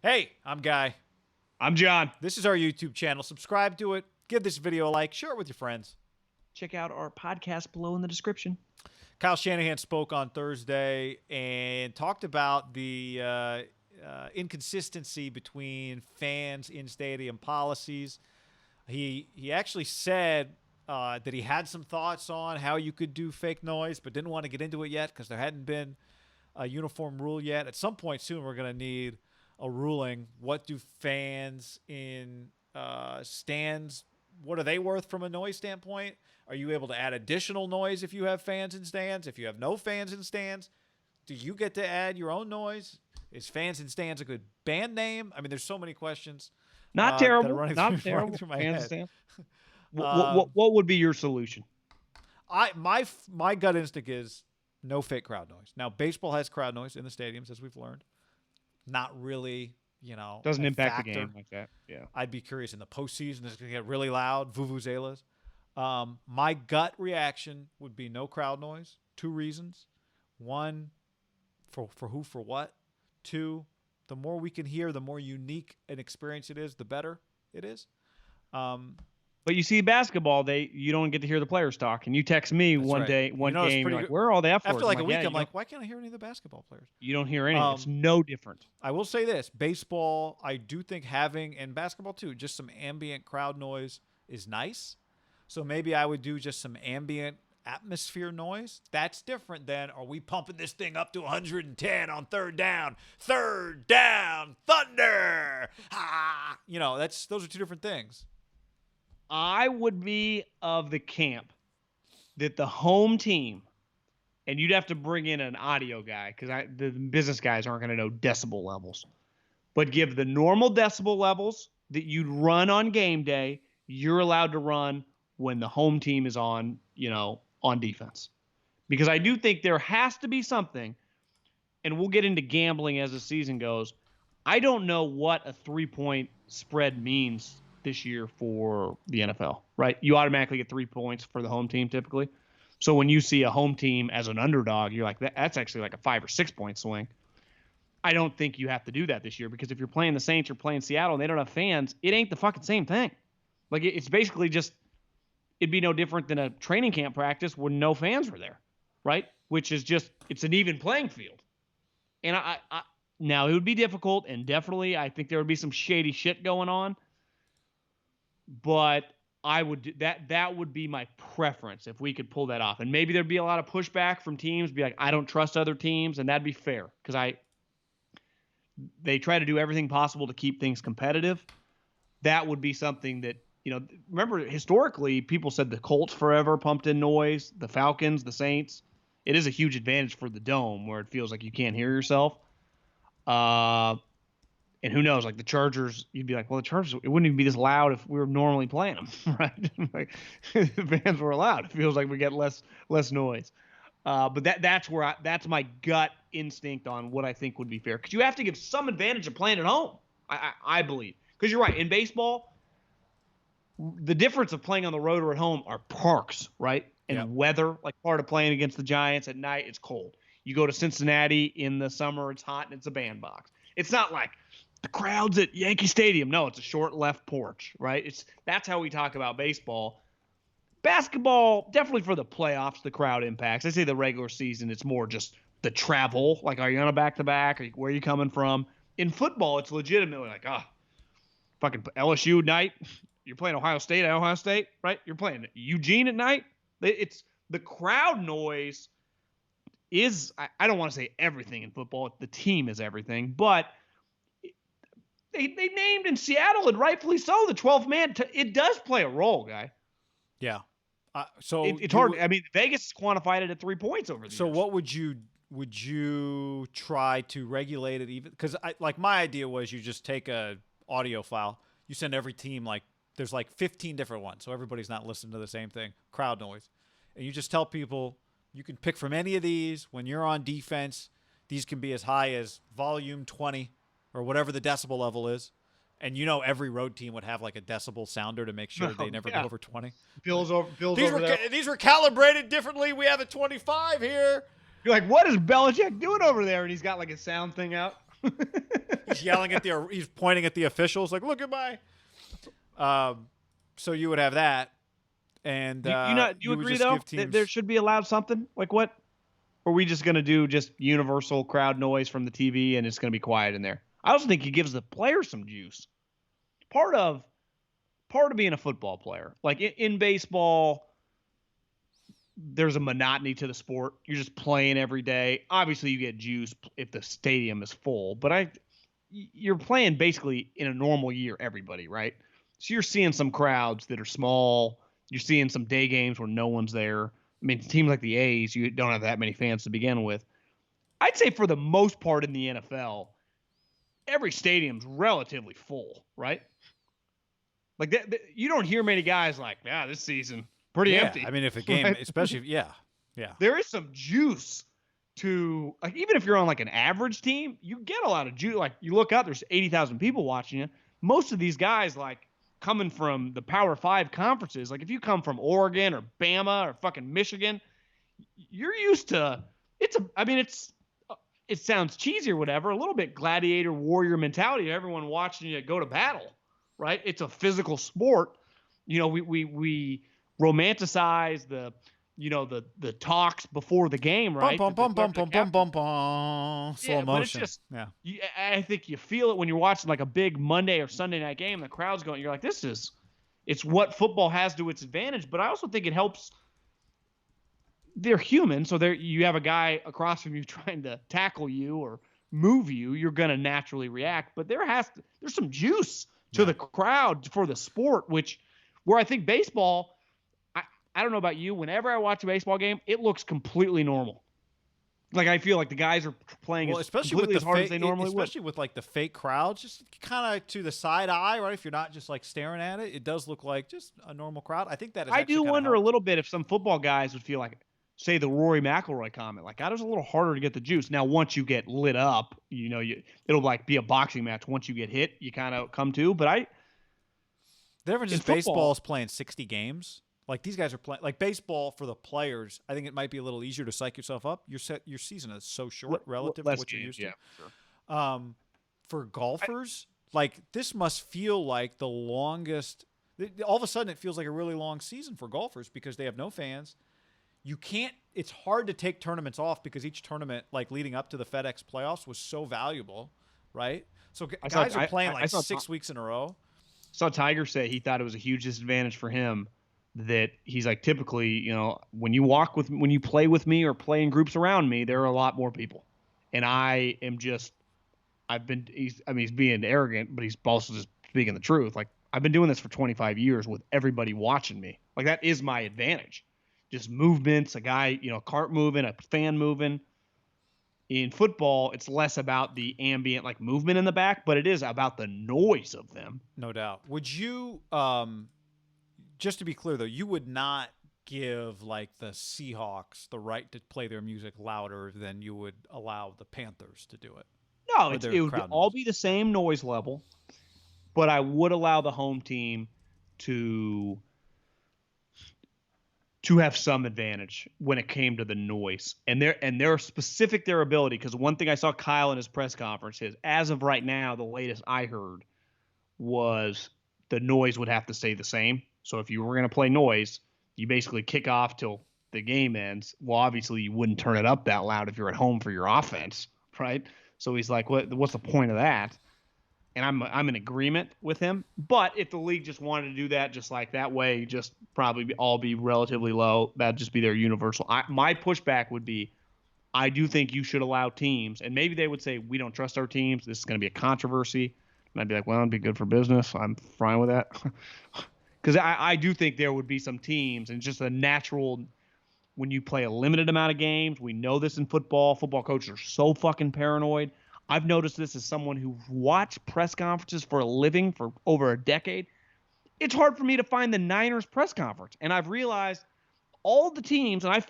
Hey, I'm Guy. I'm John. This is our YouTube channel. Subscribe to it. Give this video a like. Share it with your friends. Check out our podcast below in the description. Kyle Shanahan spoke on Thursday and talked about the inconsistency between fans in stadium policies. He actually said that he had some thoughts on how you could do fake noise, but didn't want to get into it yet because there hadn't been a uniform rule yet. At some point soon, we're going to need a ruling. What do fans in stands? What are they worth from a noise standpoint? Are you able to add additional noise if you have fans in stands? If you have no fans in stands, do you get to add your own noise? Is fans in stands a good band name? I mean, there's so many questions Not that are terrible. running Not through, running terrible. through my Fans head. stand. Um, What would be your solution? my gut instinct is no fake crowd noise. Now, baseball has crowd noise in the stadiums, as we've learned. Not really, Doesn't a impact the factor. game like that. Yeah. I'd be curious in the postseason. It's going to get really loud, vuvuzelas. My gut reaction would be no crowd noise. Two reasons: one, for who, for what. Two, the more we can hear, the more unique an experience it is, the better it is. Um, But you see, basketball, you don't get to hear the players talk. And you text me that's one right. day, one It's game, pretty you're like, good. "Where are all the F words?" After like a week, "Yeah, I'm like, why can't I hear any of the basketball players? you don't hear anything. It's Um, no different." I will say this: baseball, I do think having, and basketball too, just some ambient crowd noise is nice. So maybe I would do just some ambient atmosphere noise. That's different than, are we pumping this thing up to 110 on third down? Third down, thunder! Ah, those are two different things. I would be of the camp that the home team, and you'd have to bring in an audio guy because the business guys aren't going to know decibel levels, but give the normal decibel levels that you'd run on game day, you're allowed to run when the home team is on defense. Because I do think there has to be something, and we'll get into gambling as the season goes. I don't know what a 3-point spread means this year for the NFL, right? You automatically get 3 points for the home team typically. So when you see a home team as an underdog, you're like, that's actually like a 5 or 6 point swing. I don't think you have to do that this year because if you're playing the Saints or playing Seattle and they don't have fans, it ain't the fucking same thing. Like it's basically just, it'd be no different than a training camp practice when no fans were there, right? Which is just, it's an even playing field. And now it would be difficult, and definitely I think there would be some shady shit going on. But I would that would be my preference if we could pull that off. And maybe there'd be a lot of pushback from teams, be like, I don't trust other teams, and that'd be fair because they try to do everything possible to keep things competitive. That would be something that, remember historically people said the Colts forever pumped in noise, the Falcons, the Saints. It is a huge advantage for the dome where it feels like you can't hear yourself. And who knows, like the Chargers, you'd be like, well, the Chargers, it wouldn't even be this loud if we were normally playing them, right? Like, the fans were loud. It feels like we get less noise. But that's my gut instinct on what I think would be fair. Because you have to give some advantage of playing at home, I believe. Because you're right, in baseball, the difference of playing on the road or at home are parks, right? And Yep. weather, like part of playing against the Giants at night, it's cold. You go to Cincinnati in the summer, it's hot and it's a bandbox. It's not like the crowd's at Yankee Stadium. No, it's a short left porch, right? That's how we talk about baseball. Basketball, definitely for the playoffs, the crowd impacts. I say the regular season, it's more just the travel. Like, are you on a back-to-back? Where are you coming from? In football, it's legitimately like, fucking LSU at night. You're playing Ohio State at Ohio State, right? You're playing Eugene at night. It's the crowd noise is, I don't want to say everything in football. The team is everything, but they named in Seattle, and rightfully so, the 12th man. It does play a role, guy. Yeah. So It's hard. I mean, Vegas quantified it at 3 points over the So years. what would you try to regulate it even? Because my idea was you just take a audio file, you send every team, like there's like 15 different ones, so everybody's not listening to the same thing, crowd noise, and you just tell people you can pick from any of these. When you're on defense, these can be as high as volume 20 or whatever the decibel level is. And every road team would have like a decibel sounder to make sure they never go over 20. Bills over there. These were calibrated differently. We have a 25 here. You're like, what is Belichick doing over there? And he's got like a sound thing out. He's yelling at he's pointing at the officials like, look at my. So you would have that, and Do you you would agree just though give that teams. there should be allowed something like what? Or are we just gonna do just universal crowd noise from the TV and it's gonna be quiet in there? I also think he gives the players some juice. Part of being a football player, like in baseball, there's a monotony to the sport. You're just playing every day. Obviously, you get juice if the stadium is full, but you're playing basically in a normal year, everybody, right? So you're seeing some crowds that are small. You're seeing some day games where no one's there. I mean, teams like the A's, you don't have that many fans to begin with. I'd say for the most part in the NFL, every stadium's relatively full, right? Like you don't hear many guys like, yeah, this season pretty empty. I mean, if a game, right? especially, yeah. There is some juice to, like, even if you're on like an average team, you get a lot of juice. Like you look out, there's 80,000 people watching you. Most of these guys, like coming from the Power 5 conferences, like if you come from Oregon or Bama or fucking Michigan, you're used to it sounds cheesy or whatever, a little bit gladiator warrior mentality of everyone watching you go to battle, right? It's a physical sport. We romanticize the talks before the game, right? Bum, bum, bum, bum, bum, bum, bum. Slow motion. But it's just, I think you feel it when you're watching like a big Monday or Sunday night game. The crowd's going. You're like, it's what football has to its advantage. But I also think it helps. They're human, so you have a guy across from you trying to tackle you or move you. You're gonna naturally react. But there's some juice to the crowd for the sport, where I think baseball. I don't know about you. Whenever I watch a baseball game, it looks completely normal. Like I feel like the guys are playing especially with as hard as they normally would. Especially with like the fake crowds, just kind of to the side eye, right? If you're not just like staring at it, it does look like just a normal crowd. I think that is. I do wonder a little bit if some football guys would feel like, say, the Rory McIlroy comment, like, God, it's a little harder to get the juice. Now, once you get lit up, it'll like be a boxing match. Once you get hit, you kind of come to. But the difference is baseball is playing 60 games. Like these guys are playing like baseball for the players. I think it might be a little easier to psych yourself up. Your season is so short relative to what you're used to. Yeah, sure. For golfers, like this must feel like the longest. All of a sudden, it feels like a really long season for golfers because they have no fans. You can't. It's hard to take tournaments off because each tournament, like leading up to the FedEx playoffs, was so valuable, right? So guys are playing like 6 weeks in a row. I saw Tiger say he thought it was a huge disadvantage for him. That he's like, typically, when you play with me or play in groups around me, there are a lot more people. And he's being arrogant, but he's also just speaking the truth. Like I've been doing this for 25 years with everybody watching me. Like that is my advantage. Just movements, a guy, cart moving, a fan moving. In football, it's less about the ambient like movement in the back, but it is about the noise of them. No doubt. Would you, just to be clear, though, you would not give like the Seahawks the right to play their music louder than you would allow the Panthers to do it. No, it would all be the same noise level, but I would allow the home team to have some advantage when it came to the noise and their specific their ability. Because one thing I saw Kyle in his press conference is, as of right now, the latest I heard was the noise would have to stay the same. So if you were going to play noise, you basically kick off till the game ends. Well, obviously you wouldn't turn it up that loud if you're at home for your offense, right? So he's like, what's the point of that? And I'm in agreement with him. But if the league just wanted to do that, just like that way, just probably all be relatively low, that'd just be their universal. My pushback would be, I do think you should allow teams, and maybe they would say, we don't trust our teams. This is going to be a controversy. And I'd be like, well, it'd be good for business. I'm fine with that. Because I do think there would be some teams, and just a natural, when you play a limited amount of games, we know this in football. Football coaches are so fucking paranoid. I've noticed this as someone who watched press conferences for a living for over a decade. It's hard for me to find the Niners press conference. And I've realized all the teams, and I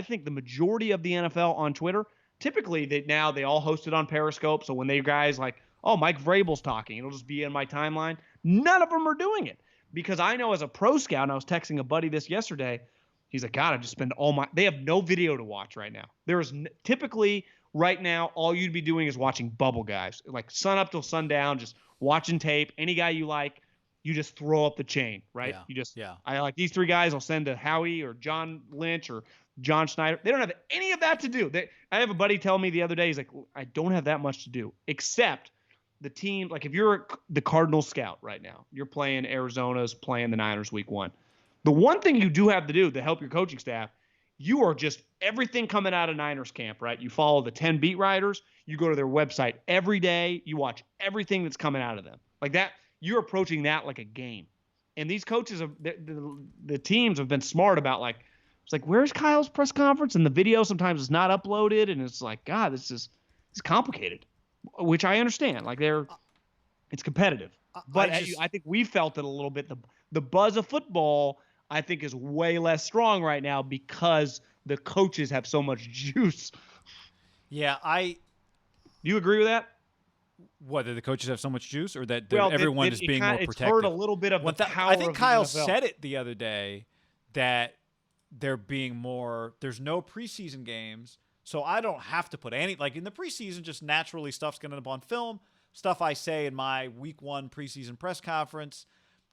think the majority of the NFL on Twitter, typically they all host it on Periscope. So when they guys like, oh, Mike Vrabel's talking, it'll just be in my timeline. None of them are doing it. Because I know as a pro scout, and I was texting a buddy this yesterday, he's like, God, I just spend they have no video to watch right now. Typically Right now, all you'd be doing is watching bubble guys, like sun up till sundown, just watching tape. Any guy you like, you just throw up the chain, right? Yeah. You just, Yeah. I like these three guys. I'll send to Howie or John Lynch or John Schneider. They don't have any of that to do. I have a buddy tell me the other day, he's like, I don't have that much to do, except the team. Like if you're the Cardinals scout right now, you're playing Arizona's playing the Niners week 1. The one thing you do have to do to help your coaching staff, you are just everything coming out of Niners camp, right? You follow the 10 beat writers. You go to their website every day. You watch everything that's coming out of them. Like that, you're approaching that like a game. And these coaches, the teams have been smart about like, it's like, where's Kyle's press conference? And the video sometimes is not uploaded. And it's like, God, it's complicated, which I understand. Like it's competitive. But I think we felt it a little bit. The buzz of football, I think, is way less strong right now because the coaches have so much juice. Yeah, Do you agree with that? What, that the coaches have so much juice, or that Well, everyone is being more protective? It's hurt a little bit of the power. I think of Kyle the NFL. said it the other day that they're being more. There's no preseason games, so I don't have to put any. Like in the preseason, just naturally stuff's going to end up on film. Stuff I say in my week 1 preseason press conference.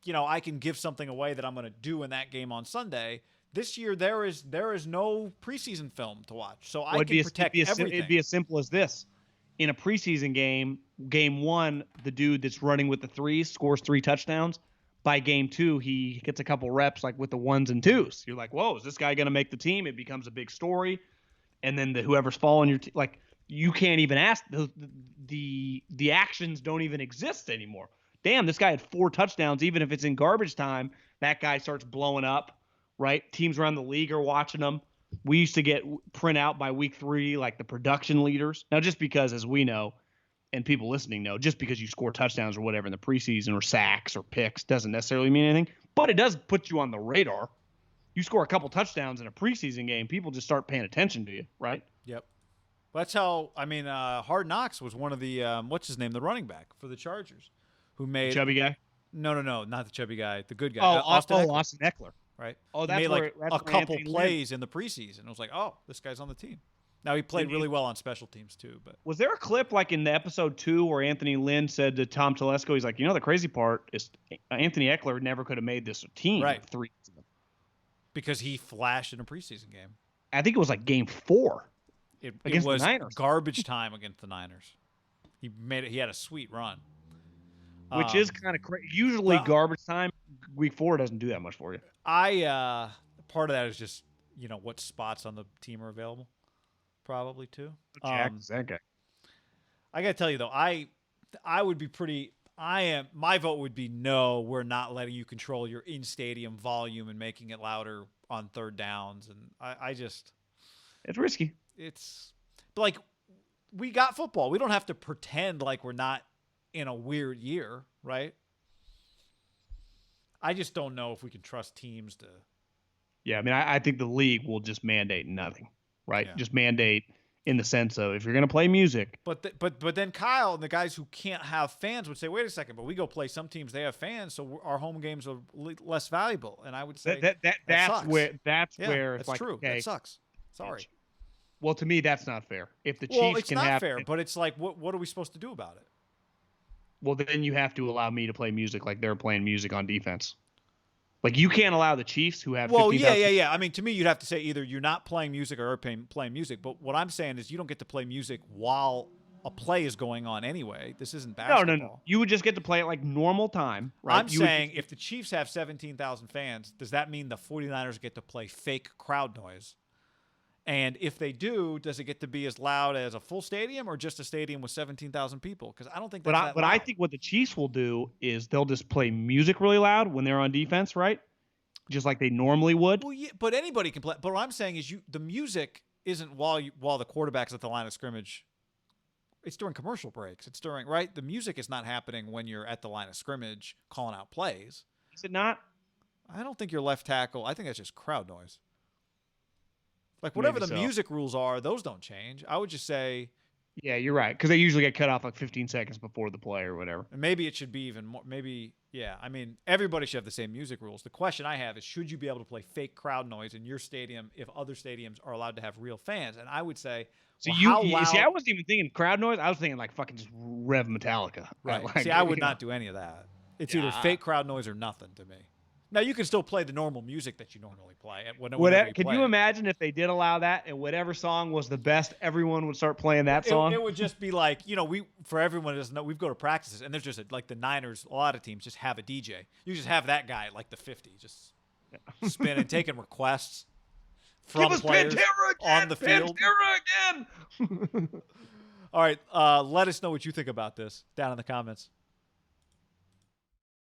I can give something away that I'm going to do in that game on Sunday. This year, there is no preseason film to watch, so I can protect everything. It'd be as simple as this. In a preseason game, game 1, the dude that's running with the threes scores 3 touchdowns. By game 2, he gets a couple reps like with the 1s and 2s. You're like, whoa, is this guy going to make the team? It becomes a big story. And then whoever's following your team, like you can't even ask. The actions don't even exist anymore. Damn, this guy had 4 touchdowns. Even if it's in garbage time, that guy starts blowing up, right? Teams around the league are watching them. We used to get print out by week 3, like the production leaders. Now, just because, as we know, and people listening know, just because you score touchdowns or whatever in the preseason or sacks or picks doesn't necessarily mean anything. But it does put you on the radar. You score a couple touchdowns in a preseason game, people just start paying attention to you, right? Yep. That's how, Hard Knocks was one of the, what's his name, the running back for the Chargers, who made. Chubby guy? No, not the chubby guy, the good guy. Austin Eckler. Right. Oh, he that's made where, like that's a where couple Anthony plays in the preseason. I was like, oh, this guy's on the team. Now he played really well on special teams too. But was there a clip like in the episode 2 where Anthony Lynn said to Tom Telesco, he's like, the crazy part is Anthony Eckler never could have made this team. Right. 3 because he flashed in a preseason game. I think it was like game 4. It against was the Niners. Garbage time against the Niners. He made it. He had a sweet run. Which is kind of crazy. Usually garbage time, week 4 doesn't do that much for you. Part of that is just, what spots on the team are available, probably too. Jack is that guy. I got to tell you though, I would be my vote would be no, we're not letting you control your in-stadium volume and making it louder on third downs. And it's risky. But like, we got football. We don't have to pretend like we're not in a weird year, right? I just don't know if we can trust teams to. Yeah, I think the league will just mandate nothing, right? Yeah. Just mandate in the sense of if you're going to play music. But then Kyle and the guys who can't have fans would say, wait a second, but we go play some teams, they have fans, so our home games are less valuable. And I would say that's sucks. where That's like, true. okay, that sucks. Sorry. Well, to me, that's not fair. If the Chiefs it's can not have fair, but it's like, what are we supposed to do about it? Well, then you have to allow me to play music like they're playing music on defense. Like you can't allow the Chiefs who have. Well, yeah. I mean, to me, you'd have to say either you're not playing music or playing music. But what I'm saying is you don't get to play music while a play is going on anyway. This isn't basketball. No. You would just get to play it like normal time, right? I'm saying if the Chiefs have 17,000 fans, does that mean the 49ers get to play fake crowd noise? And if they do, does it get to be as loud as a full stadium or just a stadium with 17,000 people? Because I don't think that's But I think what the Chiefs will do is they'll just play music really loud when they're on defense, right? Just like they normally would. Well, yeah, but anybody can play. But what I'm saying is the music isn't while the quarterback's at the line of scrimmage. It's during commercial breaks. It's during, right? The music is not happening when you're at the line of scrimmage calling out plays. Is it not? I don't think your left tackle. I think that's just crowd noise. Like whatever the music rules are, those don't change. I would just say Yeah, you're right. Because they usually get cut off like 15 seconds before the play or whatever. And maybe it should be even more. Maybe, yeah. I mean, everybody should have the same music rules. The question I have is, should you be able to play fake crowd noise in your stadium if other stadiums are allowed to have real fans? And I would say, So well, how you see, loud? I wasn't even thinking crowd noise. I was thinking like fucking just rev Metallica. Right. Like, See, I would you know. not do any of that. It's either Yeah. fake crowd noise or nothing to me. Now you can still play the normal music that you normally play whenever you Could play you it. imagine if they did allow that and whatever song was the best, everyone would start playing that song? It would just be like, for everyone who doesn't know, we go to practices and there's just like the Niners, a lot of teams just have a DJ. You just have that guy at like the 50, just spinning, taking requests from Give us players Pantera again, on the field. Pantera again. All right, let us know what you think about this down in the comments.